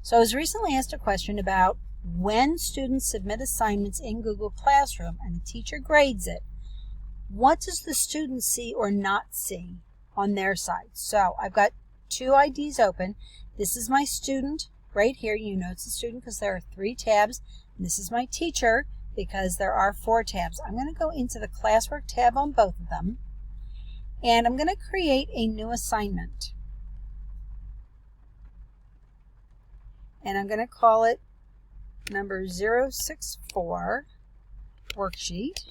So I was recently asked a question about when students submit assignments in Google Classroom and the teacher grades it, what does the student see or not see on their side? So I've got two IDs open. This is my student right here. You know it's a student because there are 3 tabs. And this is my teacher because there are 4 tabs. I'm going to go into the classwork tab on both of them, and I'm going to create a new assignment. And I'm going to call it number 064 worksheet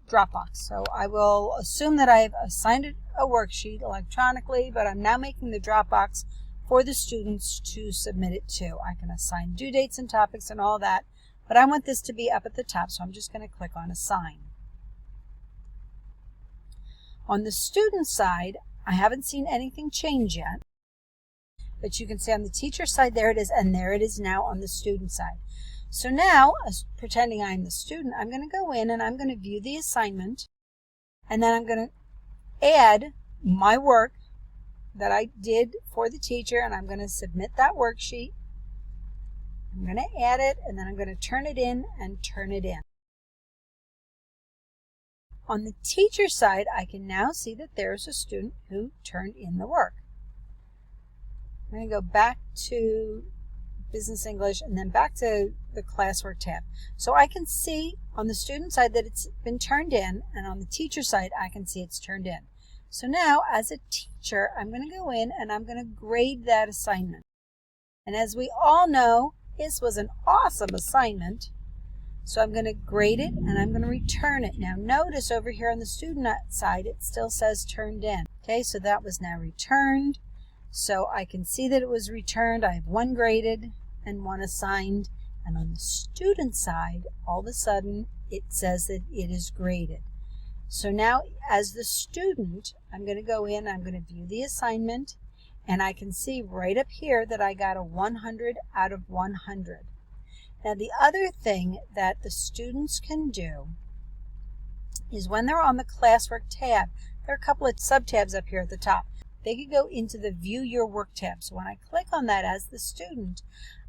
Dropbox. So I will assume that I've assigned it a worksheet electronically, but I'm now making the Dropbox for the students to submit it to. I can assign due dates and topics and all that, but I want this to be up at the top, so I'm just going to click on Assign. On the student side, I haven't seen anything change yet, but you can see on the teacher side, there it is, and there it is now on the student side. So now, pretending I'm the student, I'm going to go in and I'm going to view the assignment, and then I'm going to add my work that I did for the teacher, and I'm going to submit that worksheet. I'm going to add it, and then I'm going to turn it in and turn it in. On the teacher side, I can now see that there's a student who turned in the work. I'm going to go back to Business English and then back to the classwork tab. So I can see on the student side that it's been turned in, and on the teacher side I can see it's turned in. So now as a teacher, I'm going to go in and I'm going to grade that assignment. And as we all know, this was an awesome assignment. So I'm going to grade it and I'm going to return it. Now notice over here on the student side it still says turned in. Okay, so that was now returned. So I can see that it was returned. I have 1 graded and 1 assigned. And on the student side, all of a sudden, it says that it is graded. So now, as the student, I'm going to go in, I'm going to view the assignment, and I can see right up here that I got a 100 out of 100. Now, the other thing that the students can do is when they're on the classwork tab, there are a couple of sub-tabs up here at the top. They could go into the View Your Work tab. So when I click on that as the student,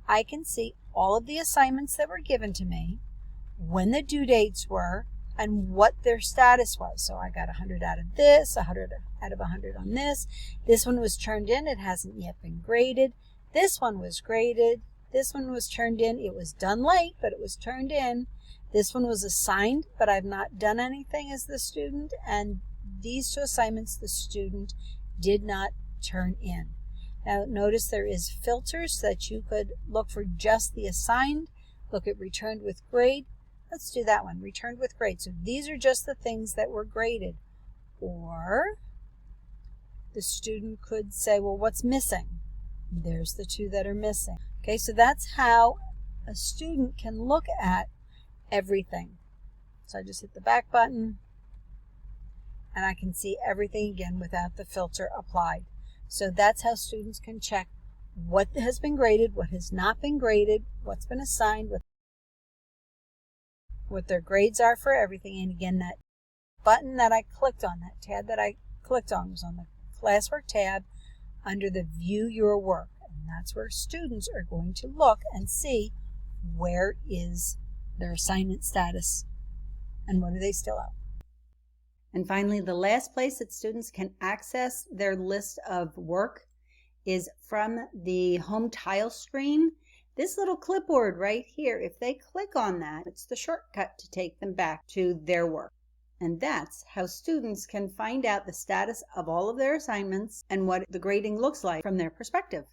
I can see all of the assignments that were given to me, when the due dates were, and what their status was. So I got 100 out of this, 100 out of 100 on this. This one was turned in. It hasn't yet been graded. This one was graded. This one was turned in. It was done late, but it was turned in. This one was assigned, but I've not done anything as the student. And these 2 assignments, the student did not turn in. Now notice there is filters so that you could look for just the assigned, look at returned with grade. Let's do that one, returned with grade. So these are just the things that were graded. Or the student could say, well, what's missing? There's the 2 that are missing. Okay, so that's how a student can look at everything. So I just hit the back button, and I can see everything again without the filter applied. So that's how students can check what has been graded, what has not been graded, what's been assigned, what their grades are for everything. And again, that button that I clicked on, that tab that I clicked on, was on the classwork tab under the View Your Work. And that's where students are going to look and see where is their assignment status and what do they still owe. And finally, the last place that students can access their list of work is from the home tile screen. This little clipboard right here, if they click on that, it's the shortcut to take them back to their work. And that's how students can find out the status of all of their assignments and what the grading looks like from their perspective.